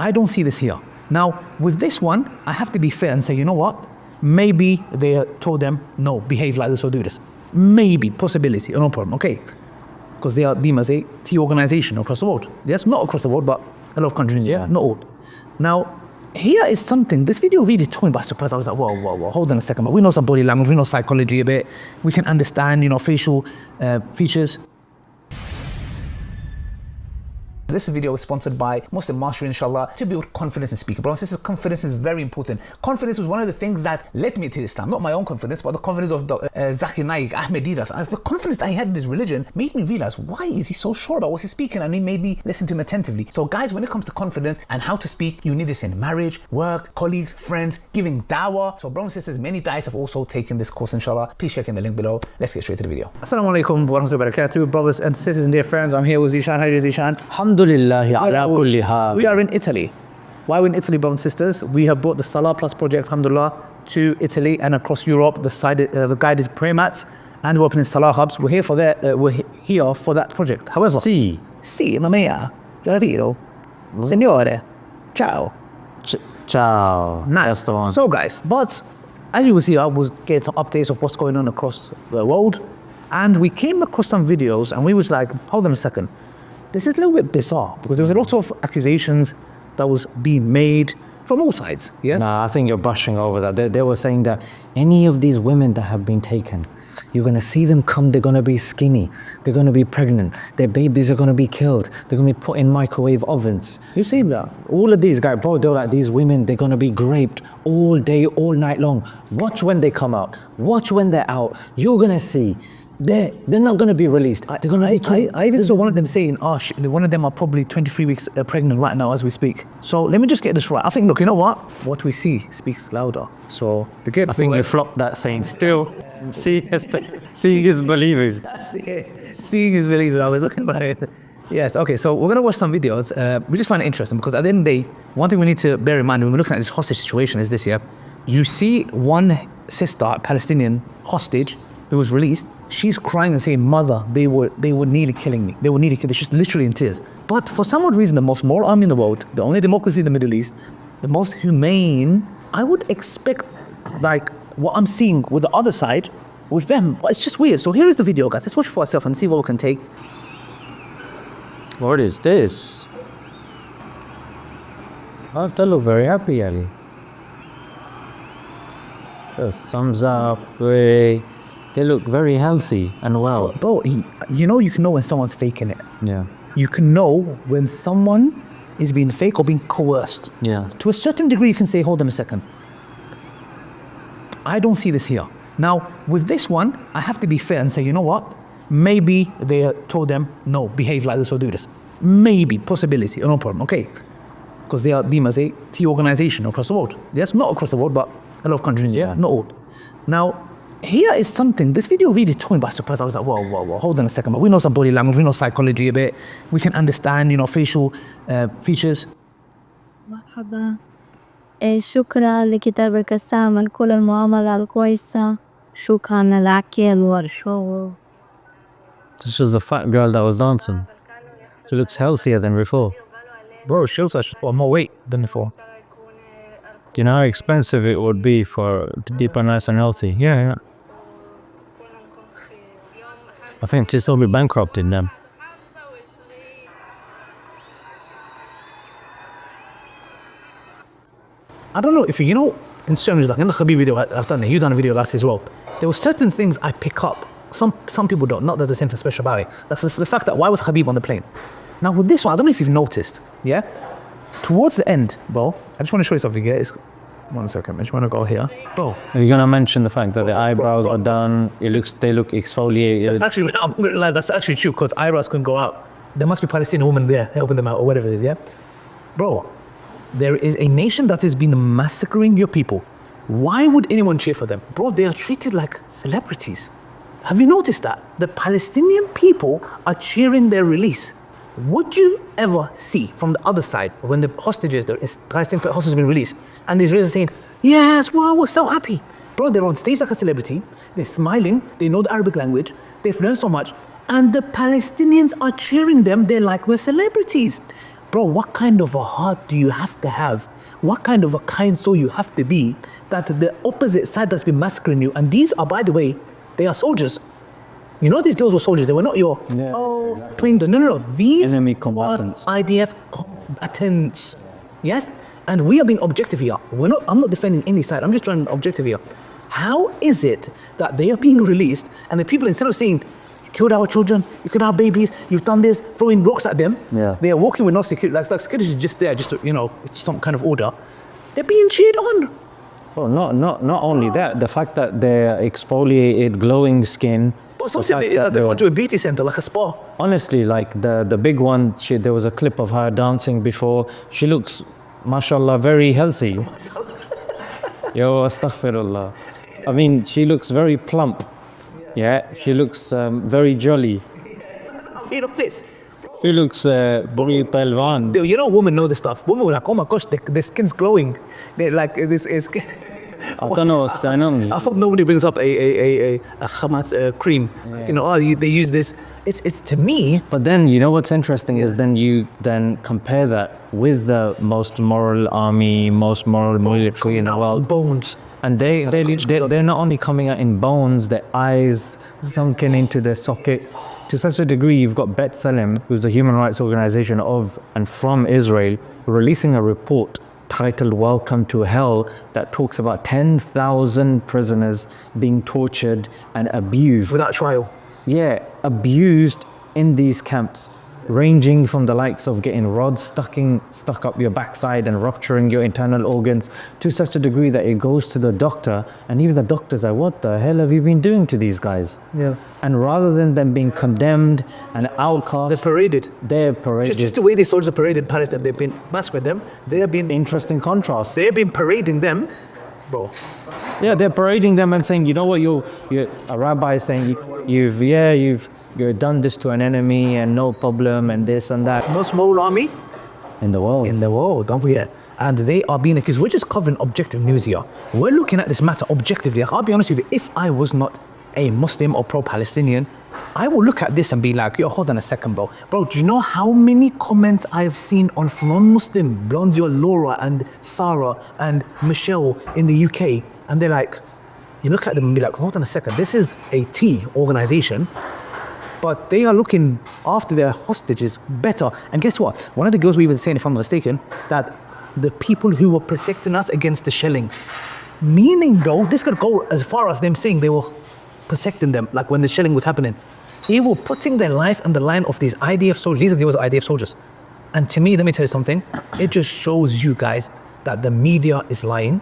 I don't see this here. Now, with this one, I have to be fair and say, you know what? Maybe they told them, no, behave like this or do this. Maybe, possibility, no problem, okay. Because they are deemed as a tea organization across the world. Yes, not across the world, but a lot of countries, yeah, not all. Now, here is something, this video really took me by surprise. I was like, whoa, hold on a second. But we know some body language, we know psychology a bit. We can understand, facial features. This video is sponsored by Muslim Mastery, inshaAllah, to build confidence in speaking. Brothers and sisters, confidence is very important. Confidence was one of the things that led me to Islam. Not my own confidence, but the confidence of Zakir Naik, Ahmediyya. The confidence that I had in his religion made me realize, why is he so sure about what he's speaking? And he made me listen to him attentively. So guys, when it comes to confidence and how to speak, you need this in marriage, work, colleagues, friends, giving dawah. So brothers and sisters, many da'is have also taken this course, inshaAllah. Please check in the link below. Let's get straight to the video. Assalamu alaikum wa rahmatullahi wa barakatuh. Brothers and sisters and dear friends, I'm here with Zishan. How are you, Zishan? We are in Italy. Why are we in Italy, brothers and sisters? We have brought the Salah Plus project, alhamdulillah, to Italy and across Europe, the guided prayer mats, and we're opening Salah hubs. We're here for that project. However, Sì, mamma mia, capito? Signore, ciao. Ciao. Nice. So guys, but as you will see, I was getting some updates of what's going on across the world, and we came across some videos and we was like, hold on a second. This is a little bit bizarre because there was a lot of accusations that was being made from all sides, yes? Nah, I think you're brushing over that. They were saying that any of these women that have been taken, you're going to see them come, they're going to be skinny, they're going to be pregnant, their babies are going to be killed, they're going to be put in microwave ovens. You see that? All of these guys, bro, they're like, these women, they're going to be raped all day, all night long. Watch when they come out. Watch when they're out. You're going to see. They're not going to be released. They're going to. I even saw one of them saying, one of them are probably 23 weeks pregnant right now as we speak. So let me just get this right. I think, look, you know what? What we see speaks louder. So I think you flopped that saying. Still, seeing is believers. Seeing is believers. I was looking at it. Yes. Okay. So we're gonna watch some videos. We just find it interesting because at the end of the day, one thing we need to bear in mind when we're looking at this hostage situation is this: you see one sister, Palestinian hostage, who was released. She's crying and saying, "Mother, they were nearly killing me. They were nearly killing." She's literally in tears. But for some odd reason, the most moral army in the world, the only democracy in the Middle East, the most humane, I would expect, like what I'm seeing with the other side, with them. But it's just weird. So here is the video, guys. Let's watch it for ourselves and see what we can take. What is this? Oh, they look very happy, Ali. Thumbs up, great. They look very healthy and well. Bro, you can know when someone's faking it. Yeah. You can know when someone is being fake or being coerced. Yeah. To a certain degree, you can say, hold on a second. I don't see this here. Now, with this one, I have to be fair and say, you know what? Maybe they told them, no, behave like this or do this. Maybe, possibility, no problem, okay. Because they are deemed as a tea organization across the world. Yes, not across the world, but a lot of countries, yeah, not all. Now, here is something, this video really took me by surprise. I was like, whoa, hold on a second. But we know some body language, we know psychology a bit. We can understand, facial features. مرحبا. شكرا لكتابك السامن كل المعاملة الكويسة. شكرا للأكل والشغل. This is the fat girl that was dancing. She looks healthier than before. Bro, she looks like she's put more weight than before. Do you know how expensive it would be to keep her nice and healthy? Yeah. I think she's will be bankrupting them. I don't know if in certain like in the Khabib video I've done it, you've done a video last as well. There were certain things I pick up. Some people don't, not that there's anything special about it. Like for the fact that why was Khabib on the plane? Now with this one, I don't know if you've noticed, yeah? Towards the end, bro, I just want to show you something here. One second, I just want to go here. Bro. Are you going to mention the fact that the eyebrows are done, they look exfoliated? Actually, I'm going to lie, that's actually true because eyebrows can go out. There must be Palestinian women there helping them out or whatever it is, yeah? Bro, there is a nation that has been massacring your people. Why would anyone cheer for them? Bro, they are treated like celebrities. Have you noticed that? The Palestinian people are cheering their release. Would you ever see from the other side when the hostages, the Palestinian hostages have been released, and the Israelis are saying, yes, wow, we're so happy. Bro, they're on stage like a celebrity, they're smiling, they know the Arabic language, they've learned so much, and the Palestinians are cheering them, they're like, we're celebrities. bro, what kind of a heart do you have to have? What kind of a kind soul you have to be that the opposite side that's been massacring you, and these are, by the way, they are soldiers. You know, these girls were soldiers. They were not your trained. No. These Enemy combatants. are IDF combatants. Yes, and we are being objective here. I'm not defending any side. I'm just trying to be objective here. How is it that they are being released, and the people, instead of saying, "You killed our children, you killed our babies, you've done this," throwing rocks at them, they are walking with no security. Like security is just there, just it's some kind of order. They're being cheered on. Well, not only that, the fact that they're exfoliated, glowing skin. But some say they went to a beauty center, like a spa. Honestly, like the big one, there was a clip of her dancing before. She looks, mashallah, very healthy. Yo, astaghfirullah. I mean, she looks very plump. Yeah, she looks very jolly. You know this. She looks buri pelvan. You know, women know this stuff. Women were like, "Oh my gosh, their skin's glowing." They're like, "This is." I don't know. I thought nobody brings up a Hamas cream. Yeah. They use this. It's to me. But then you know what's interesting is then you compare that with the most moral army, most moral military in the world. Bones. And they're not only coming out in bones, their eyes sunken into their socket. To such a degree, you've got B'Tselem, who's the human rights organization of and from Israel, releasing a report titled Welcome to Hell that talks about 10,000 prisoners being tortured and abused. Without trial. Yeah, abused in these camps, ranging from the likes of getting rods stuck up your backside and rupturing your internal organs to such a degree that it goes to the doctor, and even the doctor's like, "What the hell have you been doing to these guys?" Yeah. And rather than them being condemned and outcast, they're paraded. Just the way these soldiers are paraded in Palest, and they've been massacred them. They have been interesting contrast. They've been parading them, bro. Yeah, they're parading them and saying, "You know what? You're a rabbi is saying you've done this to an enemy and no problem and this and that." Most moral army in the world, don't forget. And they are being accused. We're just covering objective news here. We're looking at this matter objectively. I'll be honest with you, if I was not a Muslim or pro-Palestinian, I will look at this and be like, "Yo, hold on a second, bro. Bro, do you know how many comments I've seen on non-Muslim Blonzio, Laura and Sarah and Michelle in the UK? And they're like, you look at them and be like, hold on a second, this is a T organization, but they are looking after their hostages better." And guess what? One of the girls we were saying, if I'm not mistaken, that the people who were protecting us against the shelling, meaning though, this could go as far as them saying they were protecting them, like when the shelling was happening. They were putting their life on the line of these IDF soldiers. These are the IDF soldiers. And to me, let me tell you something, it just shows you guys that the media is lying.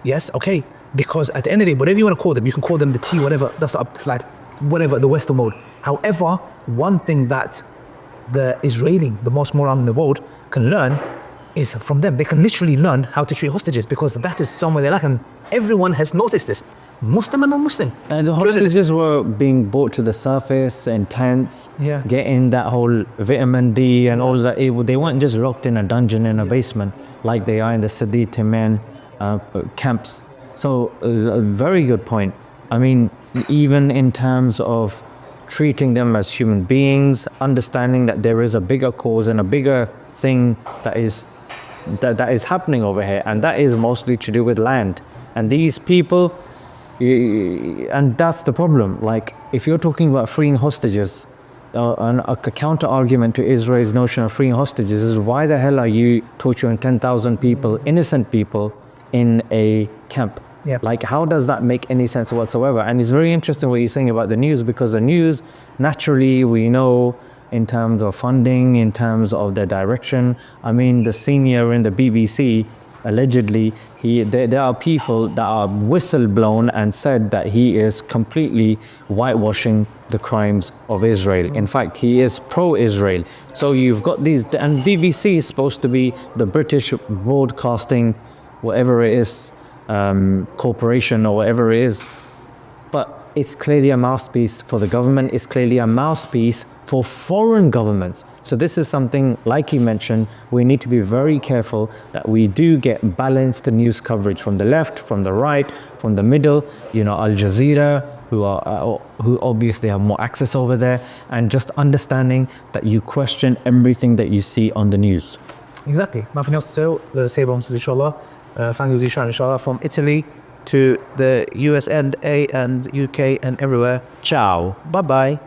Yes, okay. Because at the end of the day, whatever you want to call them, you can call them the T, whatever, that's up, like, whatever, the Western mode. However, one thing that the Israeli, the most moral in the world, can learn is from them. They can literally learn how to treat hostages, because that is somewhere they lack, and everyone has noticed this, Muslim and non-Muslim. And the hostages were being brought to the surface in tents, getting that whole vitamin D and all that. They weren't just locked in a dungeon in a basement like they are in the Sidi Timan camps. So a very good point. I mean, even in terms of treating them as human beings, understanding that there is a bigger cause and a bigger thing that is happening over here, and that is mostly to do with land. And these people, and that's the problem. Like, if you're talking about freeing hostages, a counter argument to Israel's notion of freeing hostages is, why the hell are you torturing 10,000 people, innocent people, in a camp? Yeah. Like, how does that make any sense whatsoever? And it's very interesting what you're saying about the news, because the news, naturally, we know in terms of funding, in terms of their direction. I mean, the senior in the BBC, allegedly, there are people that are whistle-blown and said that he is completely whitewashing the crimes of Israel. In fact, he is pro-Israel. So you've got these, and BBC is supposed to be the British Broadcasting, whatever it is, corporation or whatever it is, but it's clearly a mouthpiece for the government. It's clearly a mouthpiece for foreign governments. So this is something, like you mentioned, we need to be very careful that we do get balanced news coverage from the left, from the right, from the middle. You know, Al Jazeera, who obviously have more access over there, and just understanding that you question everything that you see on the news. Exactly. Nothing else to say. Say bombs, inshallah. Thank you, Zishan, inshallah. From Italy to the US and UK and everywhere. Ciao. Bye bye.